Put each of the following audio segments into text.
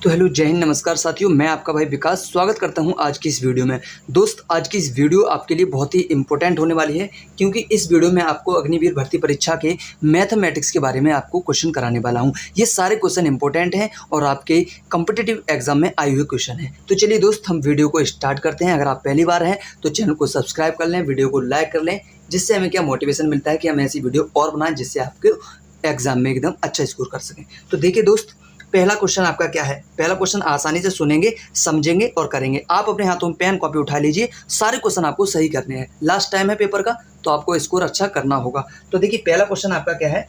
तो हेलो, जय हिंद, नमस्कार साथियों। मैं आपका भाई विकास स्वागत करता हूं आज की इस वीडियो में। दोस्त, आज की इस वीडियो आपके लिए बहुत ही इंपॉर्टेंट होने वाली है, क्योंकि इस वीडियो में आपको अग्निवीर भर्ती परीक्षा के मैथमेटिक्स के बारे में आपको क्वेश्चन कराने वाला हूं। ये सारे क्वेश्चन इंपॉर्टेंट हैं और आपके कॉम्पिटिटिव एग्जाम में आए हुए क्वेश्चन हैं। तो चलिए दोस्त, हम वीडियो को स्टार्ट करते हैं। अगर आप पहली बार हैं तो चैनल को सब्सक्राइब कर लें, वीडियो को लाइक कर लें, जिससे हमें क्या मोटिवेशन मिलता है कि हम ऐसी वीडियो और बनाएं जिससे आपके एग्जाम में एकदम अच्छा स्कोर कर सकें। तो देखिए दोस्त, पहला क्वेश्चन आपका क्या है। पहला क्वेश्चन आसानी से सुनेंगे, समझेंगे और करेंगे। आप अपने हाथों में पेन कॉपी उठा लीजिए, सारे क्वेश्चन आपको सही करने हैं। लास्ट टाइम है पेपर का, तो आपको स्कोर अच्छा करना होगा। तो देखिए, पहला क्वेश्चन आपका क्या है।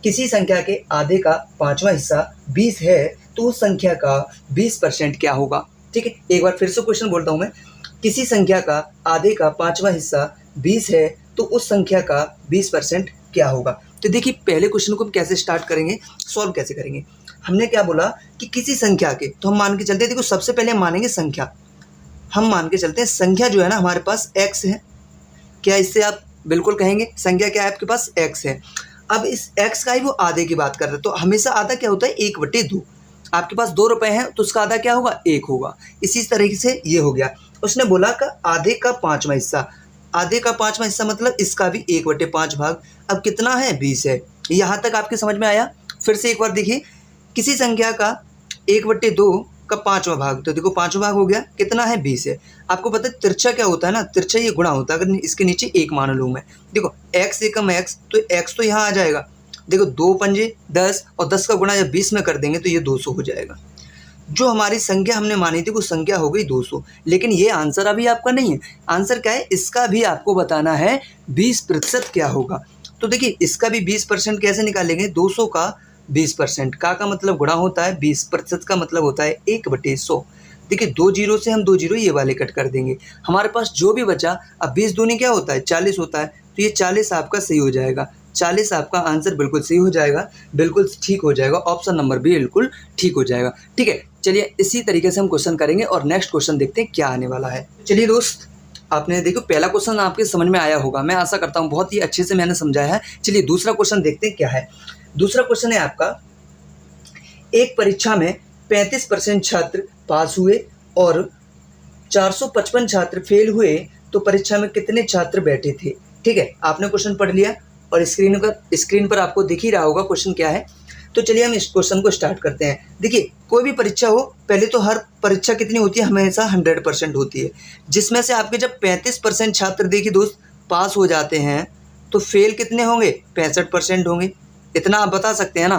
किसी संख्या के आधे का पांचवा हिस्सा 20 है तो उस संख्या का 20% क्या होगा। ठीक है, एक बार फिर से क्वेश्चन बोलता हूं मैं। किसी संख्या का आधे का पांचवा हिस्सा 20 है तो उस संख्या का 20% क्या होगा। तो देखिए, पहले क्वेश्चन को हम कैसे स्टार्ट करेंगे, सॉल्व कैसे करेंगे। हमने क्या बोला कि किसी संख्या के, तो हम मान के चलते हैं। देखो, सबसे पहले हम मानेंगे संख्या। हम मान के चलते हैं संख्या जो है ना हमारे पास x है। क्या इससे आप बिल्कुल कहेंगे संख्या क्या है आपके पास, x है। अब इस x का ही वो आधे की बात कर रहे हैं, तो हमेशा आधा क्या होता है, 1/2। आपके पास 2 रुपए हैं तो उसका आधा क्या होगा, 1 होगा। इसी तरीके से ये हो गया। उसने बोला कि आधे का पांचवा हिस्सा, आधे का पांचवा हिस्सा मतलब इसका भी 1/5 भाग। अब कितना है, 20 है। यहाँ तक आपके समझ में आया। फिर से एक बार देखिए, किसी संख्या का 1/2 का पांचवा भाग, तो देखो पांचवा भाग हो गया, कितना है, 20 है। आपको पता है तिरछा क्या होता है ना, तिरछा ये गुणा होता है। अगर इसके नीचे 1 मान लूँ मैं, देखो x एकम x, तो x तो यहाँ आ जाएगा। देखो 2 पंजे 10 और 10 का गुणा जब 20 में कर देंगे तो ये 200 हो जाएगा। जो हमारी संख्या हमने मानी थी वो संख्या हो गई 200। लेकिन ये आंसर अभी आपका नहीं है। आंसर क्या है, इसका भी आपको बताना है 20% क्या होगा। तो देखिए, इसका भी 20% कैसे निकालेंगे। 200 का 20% का मतलब गुणा होता है, 20% का मतलब होता है 1/100। देखिए, 2 जीरो से हम 2 जीरो ये वाले कट कर देंगे, हमारे पास जो भी बचा। अब 20 दूनी क्या होता है, 40 होता है। तो ये 40 आपका सही हो जाएगा। 40 आपका आंसर बिल्कुल सही हो जाएगा, बिल्कुल ठीक हो जाएगा। ऑप्शन नंबर भी बिल्कुल ठीक हो जाएगा। ठीक है, चलिए इसी तरीके से हम क्वेश्चन करेंगे और नेक्स्ट क्वेश्चन देखते हैं क्या आने वाला है। चलिए दोस्त, आपने देखो पहला क्वेश्चन आपके समझ में आया होगा, मैं आशा करता हूँ बहुत ही अच्छे से मैंने समझाया है। चलिए दूसरा क्वेश्चन देखते हैं क्या है। दूसरा क्वेश्चन है आपका, एक परीक्षा में 35% छात्र पास हुए और 455 छात्र फेल हुए तो परीक्षा में कितने छात्र बैठे थे। ठीक है, आपने क्वेश्चन पढ़ लिया और स्क्रीन पर आपको दिख ही रहा होगा क्वेश्चन क्या है। तो चलिए हम इस क्वेश्चन को स्टार्ट करते हैं। देखिए, कोई भी परीक्षा हो, पहले तो हर परीक्षा कितनी होती है, हमेशा 100% होती है। जिसमें से आपके जब 35% छात्र देखिए दोस्त पास हो जाते हैं तो फेल कितने होंगे, 65% होंगे। इतना आप बता सकते हैं ना।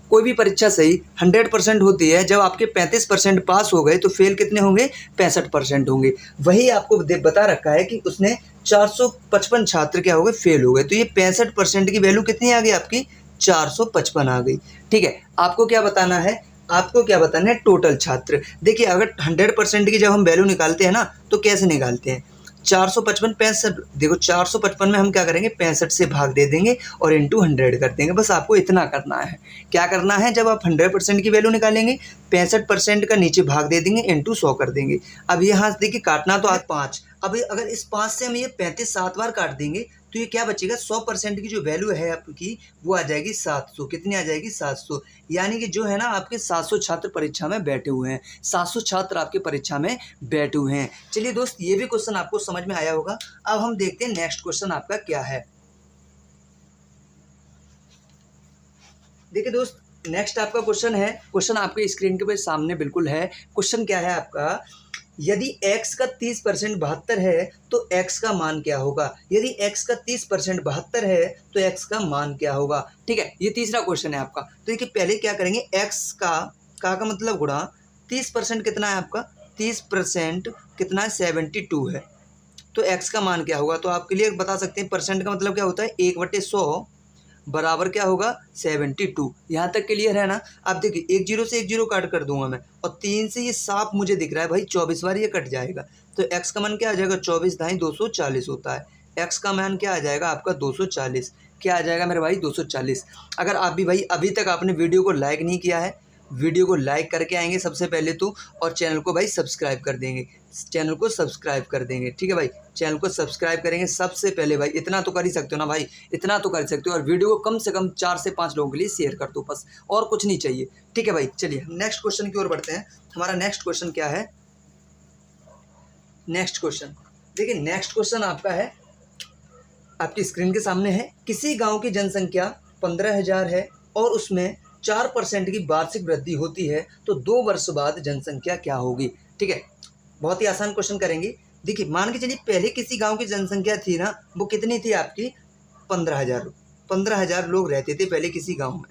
कोई भी परीक्षा सही 100% होती है, जब आपके 35% पास हो गए तो फेल कितने होंगे, 65% होंगे। वही आपको बता रखा है कि उसने 455 छात्र क्या हो गए, फेल हो गए। तो ये 65% की वैल्यू कितनी आ गई आपकी, 455 आ गई। ठीक है, आपको क्या बताना है, आपको क्या बताना है, टोटल छात्र। देखिए, अगर 100% की जब हम वैल्यू निकालते हैं ना, तो कैसे निकालते हैं, 455 65, देखो 455 में हम क्या करेंगे, 65 से भाग दे देंगे और इंटू 100 कर देंगे। बस आपको इतना करना है। क्या करना है, जब आप 100% की वैल्यू निकालेंगे, 65% का नीचे भाग दे देंगे, इंटू 100 कर देंगे। अब यहाँ देखिए काटना तो आज 5। अब अगर इस 5 से हम ये 35 7 बार काट देंगे तो ये क्या बचेगा, 100% की जो वैल्यू है आपकी वो आ जाएगी 700। कितनी आ जाएगी, 700। यानी कि जो है ना आपके 700 छात्र परीक्षा में बैठे हुए हैं। 700 छात्र आपके परीक्षा में बैठे हुए हैं। चलिए दोस्त, ये भी क्वेश्चन आपको समझ में आया होगा। अब हम देखते हैं नेक्स्ट क्वेश्चन आपका क्या है। देखिए दोस्त, नेक्स्ट आपका क्वेश्चन है, क्वेश्चन आपके स्क्रीन के सामने बिल्कुल है। क्वेश्चन क्या है आपका, यदि x का 30% 72 है तो x का मान क्या होगा। यदि x का 30% 72 है तो x का मान क्या होगा। ठीक है, ये तीसरा क्वेश्चन है आपका। तो देखिए, पहले क्या करेंगे, x का मतलब गुणा 30% कितना है आपका, 30% कितना है, 72 है। तो x का मान क्या होगा। तो आपके लिए बता सकते हैं, परसेंट का मतलब क्या होता है, 1/100 बराबर क्या होगा, 72। यहाँ तक क्लियर है ना। अब देखिए, 1 जीरो से 1 जीरो काट कर दूंगा मैं, और 3 से ये साफ मुझे दिख रहा है भाई 24 बार ये कट जाएगा। तो x का मान क्या आ जाएगा, 24 दाई 240 होता है। x का मान क्या आ जाएगा आपका, 240। क्या आ जाएगा मेरे भाई, 240। अगर आप भी भाई अभी तक आपने वीडियो को लाइक नहीं किया है वीडियो को लाइक करके आएंगे सबसे पहले तो, और चैनल को भाई सब्सक्राइब कर देंगे, चैनल को सब्सक्राइब कर देंगे, ठीक है भाई। चैनल को सब्सक्राइब करेंगे सबसे पहले भाई, इतना तो कर ही सकते हो ना भाई, इतना तो कर सकते हो। और वीडियो को कम से कम 4 से 5 लोगों के लिए शेयर कर दो, बस और कुछ नहीं चाहिए, ठीक है भाई। चलिए हम नेक्स्ट क्वेश्चन की ओर बढ़ते हैं। हमारा नेक्स्ट क्वेश्चन क्या है? नेक्स्ट क्वेश्चन देखिए, नेक्स्ट क्वेश्चन आपका है, आपकी स्क्रीन के सामने है। किसी गांव की जनसंख्या 15,000 है और उसमें 4% की वार्षिक वृद्धि होती है, तो 2 वर्ष बाद जनसंख्या क्या होगी? ठीक है, बहुत ही आसान क्वेश्चन करेंगे। देखिए, मान के चलिए पहले किसी गांव की जनसंख्या थी ना, वो कितनी थी आपकी? 15,000 लोग रहते थे पहले किसी गांव में।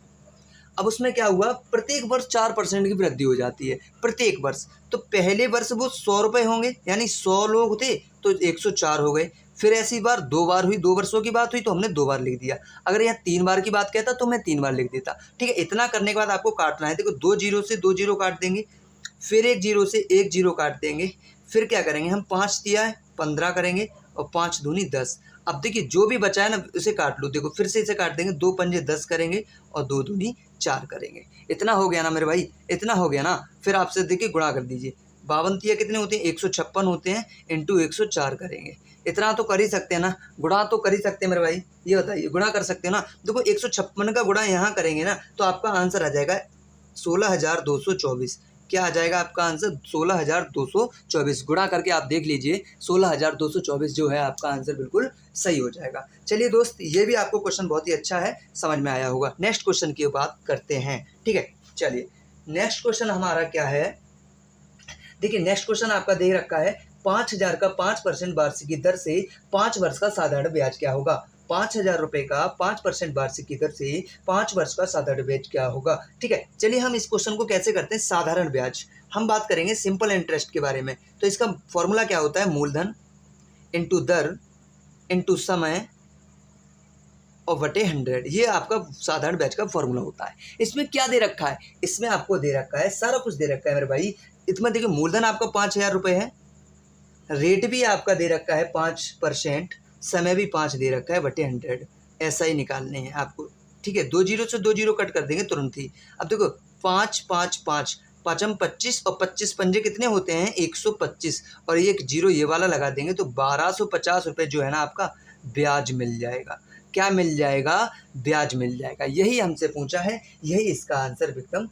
अब उसमें क्या हुआ, प्रत्येक वर्ष 4% की वृद्धि हो जाती है प्रत्येक वर्ष। तो पहले वर्ष वो 100 रुपये होंगे, यानी 100 लोग थे तो 104 हो गए। फिर ऐसी बार 2 बार हुई, 2 वर्षों की बात हुई तो हमने 2 बार लिख दिया। अगर यहाँ 3 बार की बात कहता तो मैं 3 बार लिख देता, ठीक है। इतना करने के बाद आपको काटना है। देखो, 2 जीरो से 2 जीरो काट देंगे, फिर 1 जीरो से 1 जीरो काट देंगे, फिर क्या करेंगे हम, 5 दिया है 15 करेंगे, और 5 दूनी 10। अब देखिए जो भी बचा है ना उसे काट लो। देखो फिर से इसे काट देंगे, 2 पंजे 10 करेंगे और 2 दूनी 4 करेंगे। इतना हो गया ना मेरे भाई, इतना हो गया ना। फिर आपसे देखिए गुणा कर दीजिए, 52 तिया कितने होते हैं? 156 होते हैं, इंटू 104 करेंगे। इतना तो कर ही सकते हैं ना, गुणा तो कर ही सकते हैं मेरे भाई, ये बताइए गुणा कर सकते हो ना। देखो 156 का गुणा यहाँ करेंगे ना तो आपका आंसर आ जाएगा 16,224। क्या आ जाएगा आपका आंसर? 16,224। गुणा करके आप देख लीजिए, 16,224 जो है आपका आंसर बिल्कुल सही हो जाएगा। चलिए दोस्त, ये भी आपको क्वेश्चन बहुत ही अच्छा है, समझ में आया होगा। नेक्स्ट क्वेश्चन की बात करते हैं, ठीक है। चलिए नेक्स्ट क्वेश्चन हमारा क्या है? देखिए नेक्स्ट क्वेश्चन आपका दे रखा है, 5,000 का 5% वार्षिक दर से 5 वर्ष का साधारण ब्याज क्या होगा? 5,000 रुपये का 5% वार्षिक की दर से 5 वर्ष का साधारण ब्याज क्या होगा? ठीक है, चलिए हम इस क्वेश्चन को कैसे करते हैं। साधारण ब्याज हम बात करेंगे सिंपल इंटरेस्ट के बारे में। तो इसका फॉर्मूला क्या होता है? मूलधन इंटू दर इंटू समय और बटे 100, ये आपका साधारण ब्याज का फॉर्मूला होता है। इसमें क्या दे रखा है? इसमें आपको दे रखा है, सारा कुछ दे रखा है मेरे भाई। इसमें देखिए मूलधन आपका 5,000 रुपये है, रेट भी आपका दे रखा है 5%, समय भी 5 दे रखा है, बटे 100। ऐसा ही निकालने हैं आपको, ठीक है। 2 जीरो से 2 जीरो कट कर देंगे तुरंत ही। अब देखो 5 5 5 5 25 और 25 पंजे कितने होते हैं? 125, और एक जीरो ये वाला लगा देंगे तो 1,250 रुपये जो है ना आपका ब्याज मिल जाएगा। क्या मिल जाएगा? ब्याज मिल जाएगा। यही हमसे पूछा है, यही इसका आंसर एकदम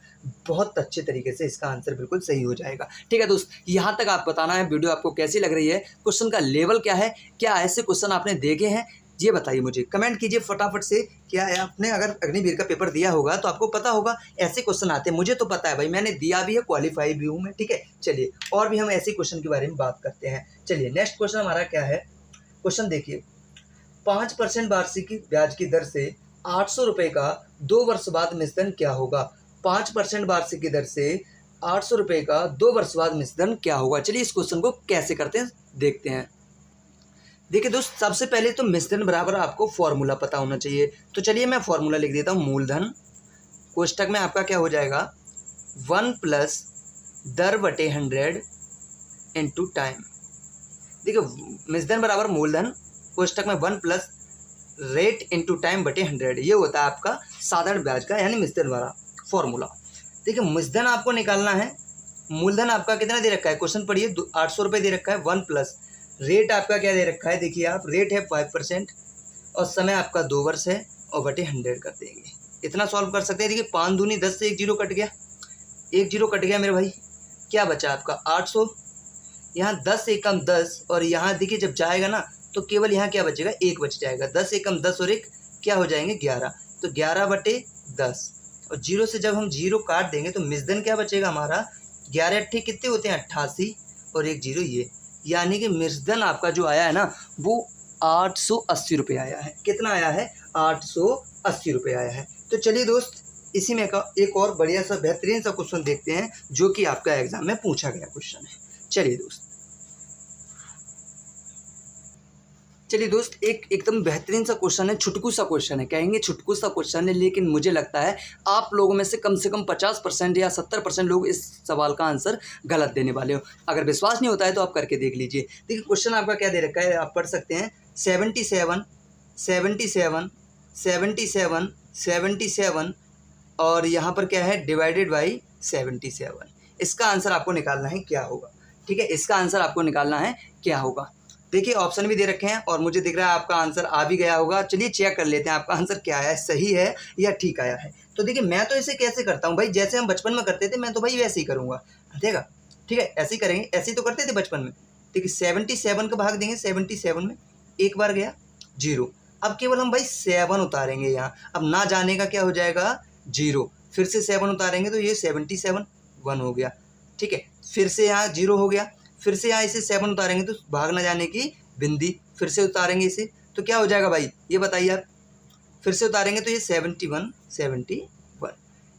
बहुत अच्छे तरीके से इसका आंसर बिल्कुल सही हो जाएगा। ठीक है दोस्त, यहाँ तक आप बताना है वीडियो आपको कैसी लग रही है, क्वेश्चन का लेवल क्या है, क्या ऐसे क्वेश्चन आपने देखे हैं, ये बताइए मुझे, कमेंट कीजिए फटाफट से। क्या है, आपने अगर अग्निवीर का पेपर दिया होगा तो आपको पता होगा ऐसे क्वेश्चन आते हैं। मुझे तो पता है भाई, मैंने दिया भी है, क्वालिफाई भी हूँ मैं, ठीक है। चलिए और भी हम ऐसे क्वेश्चन के बारे में बात करते हैं। चलिए नेक्स्ट क्वेश्चन हमारा क्या है? क्वेश्चन देखिए, 5% वार्षिक ब्याज की दर से 800 रुपये का 2 वर्ष बाद मिश्रण क्या होगा? 5% वार्षिक की दर से 800 रुपये का 2 वर्ष बाद मिश्रण क्या होगा? चलिए इस क्वेश्चन को कैसे करते हैं देखते हैं। देखिए दोस्त, सबसे पहले तो मिश्रण बराबर आपको फॉर्मूला पता होना चाहिए। तो चलिए मैं फॉर्मूला लिख देता हूँ। मूलधन कोष्टक में आपका क्या हो जाएगा? 1 प्लस दर बटे 100 इंटू टाइम। देखिए मिश्रण बराबर मूलधन कोष्टक में 1 प्लस रेट इंटू टाइम बटे 100, ये होता है आपका साधारण ब्याज का यानी मिश्रण वाला फॉर्मूला। देखिए मिश्रण आपको निकालना है। मूलधन आपका कितना दे रखा है? क्वेश्चन पढ़िए, 800 रुपये दे रखा है। 1 प्लस रेट आपका क्या दे रखा है? देखिए आप, रेट है 5% और समय आपका 2 वर्ष है, और बटे 100 कर देंगे। इतना सॉल्व कर सकते हैं। देखिए 5 दूनी 10 से 1 जीरो कट गया, 1 जीरो कट गया मेरे भाई। क्या बचा आपका? 800, यहाँ 10 एकम 10, और यहाँ देखिए जब जाएगा ना तो केवल यहाँ क्या बचेगा? 1 बच जाएगा। 10 एकम 10 और 1 क्या हो जाएंगे? 11। तो 11 बटे 10, और जीरो से जब हम जीरो काट देंगे तो मिश्रण क्या बचेगा हमारा? 11 अट्ठे कितने होते हैं? 88, और 1 जीरो ये, यानी कि मिश्रण आपका जो आया है ना वो 880 रुपये आया है। कितना आया है? 880 रुपये आया है। तो चलिए दोस्त, इसी में का एक और बढ़िया सा बेहतरीन सा क्वेश्चन देखते हैं जो कि आपका एग्जाम में पूछा गया क्वेश्चन है। चलिए दोस्त, एकदम बेहतरीन सा क्वेश्चन है, छुटकू सा क्वेश्चन है, कहेंगे छुटकू सा क्वेश्चन है, लेकिन मुझे लगता है आप लोगों में से कम 50% या 70% लोग इस सवाल का आंसर गलत देने वाले हो। अगर विश्वास नहीं होता है तो आप करके देख लीजिए। देखिए क्वेश्चन आपका क्या दे रखा है, आप पढ़ सकते हैं। 77 77 77 77 और यहाँ पर क्या है? Divided by 77। इसका आंसर आपको निकालना है क्या होगा, ठीक है, इसका आंसर आपको निकालना है क्या होगा। देखिए ऑप्शन भी दे रखे हैं और मुझे दिख रहा है आपका आंसर आ भी गया होगा। चलिए चेक कर लेते हैं आपका आंसर क्या आया है, सही है या ठीक आया है। तो देखिए मैं तो इसे कैसे करता हूँ भाई, जैसे हम बचपन में करते थे मैं तो भाई वैसे ही करूँगा, देखा, ठीक है, ऐसे ही करेंगे, ऐसे ही तो करते थे बचपन में। देखिए 77 का भाग देंगे 77 में, एक बार गया 0, अब केवल हम भाई 7 उतारेंगे यहाँ, अब ना जाने का क्या हो जाएगा 0, फिर से 7 उतारेंगे तो ये 77 1 हो गया, ठीक है, फिर से यहाँ 0 हो गया, फिर से यहाँ इसे 7 उतारेंगे तो भाग ना जाने की बिंदी, फिर से उतारेंगे इसे तो क्या हो जाएगा भाई ये बताइए आप, फिर से उतारेंगे तो ये 71 71,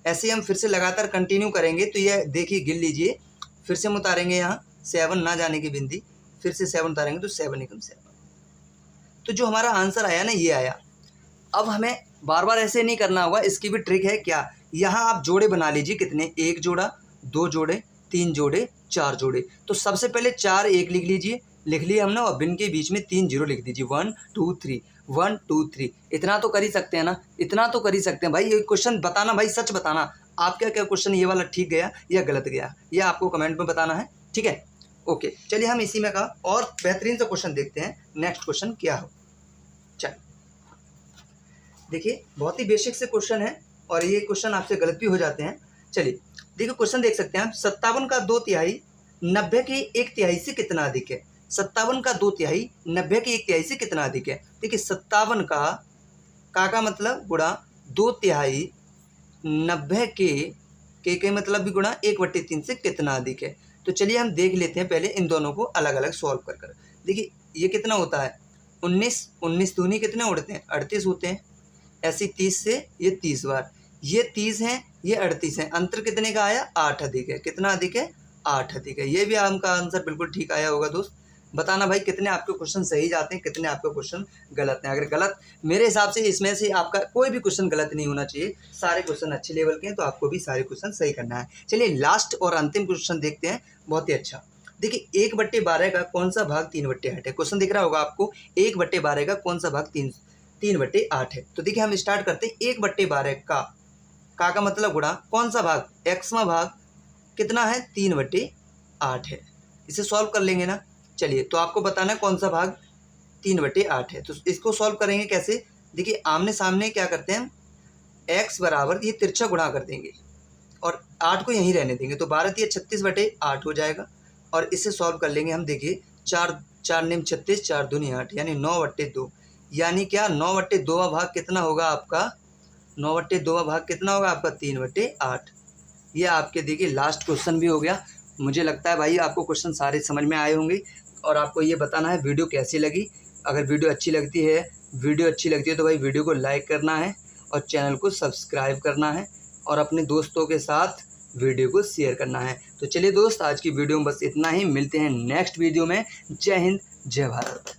ऐसे हम फिर से लगातार कंटिन्यू करेंगे तो ये देखिए गिन लीजिए, फिर से हम उतारेंगे यहाँ 7 ना जाने की बिंदी, फिर से 7 उतारेंगे तो 7 एकम 7, तो जो हमारा आंसर आया ना ये आया। अब हमें बार बार ऐसे नहीं करना होगा, इसकी भी ट्रिक है क्या, यहाँ आप जोड़े बना लीजिए, कितने, 1 जोड़ा 2 जोड़े 3 जोड़े 4 जोड़े, तो सबसे पहले 4 1 लिख लीजिए, लिख लिया हमने, और बिन के बीच में 3 0 लिख दीजिए, 1 2 3 1 2 3, इतना तो कर ही सकते हैं ना, इतना तो कर ही सकते हैं भाई। ये क्वेश्चन बताना भाई, सच बताना आप क्या क्या क्वेश्चन ये वाला ठीक गया या गलत गया, ये आपको कमेंट में बताना है, ठीक है, ओके। चलिए हम इसी में का और बेहतरीन सा क्वेश्चन देखते हैं, नेक्स्ट क्वेश्चन क्या हो। चलिए देखिए बहुत ही बेसिक से क्वेश्चन है और ये क्वेश्चन आपसे गलत भी हो जाते हैं। चलिए देखिए क्वेश्चन देख सकते हैं आप, 57 का 2/3 90 की 1/3 से कितना अधिक है। 57 का 2/3 90 की 1/3 से कितना अधिक है। देखिए 57 का मतलब गुणा 2/3 90 के मतलब भी गुणा 1/3 से कितना अधिक है। तो चलिए हम देख लेते हैं पहले इन दोनों को अलग अलग सॉल्व कर कर। देखिए ये कितना होता है 19 दूनी कितने उड़ते हैं 38 होते हैं, ऐसी 30 से ये 30 बार, ये 30 हैं ये 38 हैं, अंतर कितने का आया 8 अधिक है, कितना अधिक है 8 अधिक है। ये भी आपका आंसर बिल्कुल ठीक आया होगा दोस्त। बताना भाई कितने आपके क्वेश्चन सही जाते हैं, कितने आपके क्वेश्चन गलत हैं। अगर गलत, मेरे हिसाब से इसमें से आपका कोई भी क्वेश्चन गलत नहीं होना चाहिए, सारे क्वेश्चन अच्छे लेवल के हैं, तो आपको भी सारे क्वेश्चन सही करना है। चलिए लास्ट और अंतिम क्वेश्चन देखते हैं, बहुत ही अच्छा। देखिए 1/12 का कौन सा भाग 3/8 है। क्वेश्चन दिख रहा होगा आपको, 1/12 का कौन सा भाग 3/8 है। तो देखिए हम स्टार्ट करते हैं, 1/12 का मतलब गुणा कौन सा भाग, एक्सवां भाग कितना है 3/8 है, इसे सॉल्व कर लेंगे ना। चलिए तो आपको बताना है कौन सा भाग 3/8 है। तो इसको सॉल्व करेंगे कैसे, देखिए आमने सामने क्या करते हैं हम, x बराबर ये तिरछा गुणा कर देंगे और 8 को यहीं रहने देंगे, तो 12 या 36/8 हो जाएगा। और इसे सॉल्व कर लेंगे हम, देखिए 4 निम 36 4 दूनी 8 यानी 9/2, यानी क्या 9/2 भाग कितना होगा आपका, 9/2 भाग कितना होगा आपका 3/8। ये आपके देखिए लास्ट क्वेश्चन भी हो गया। मुझे लगता है भाई आपको क्वेश्चन सारे समझ में आए होंगे और आपको ये बताना है वीडियो कैसी लगी। अगर वीडियो अच्छी लगती है तो भाई वीडियो को लाइक करना है और चैनल को सब्सक्राइब करना है और अपने दोस्तों के साथ वीडियो को शेयर करना है। तो चलिए दोस्त आज की वीडियो में बस इतना ही, मिलते हैं नेक्स्ट वीडियो में। जय हिंद जय भारत।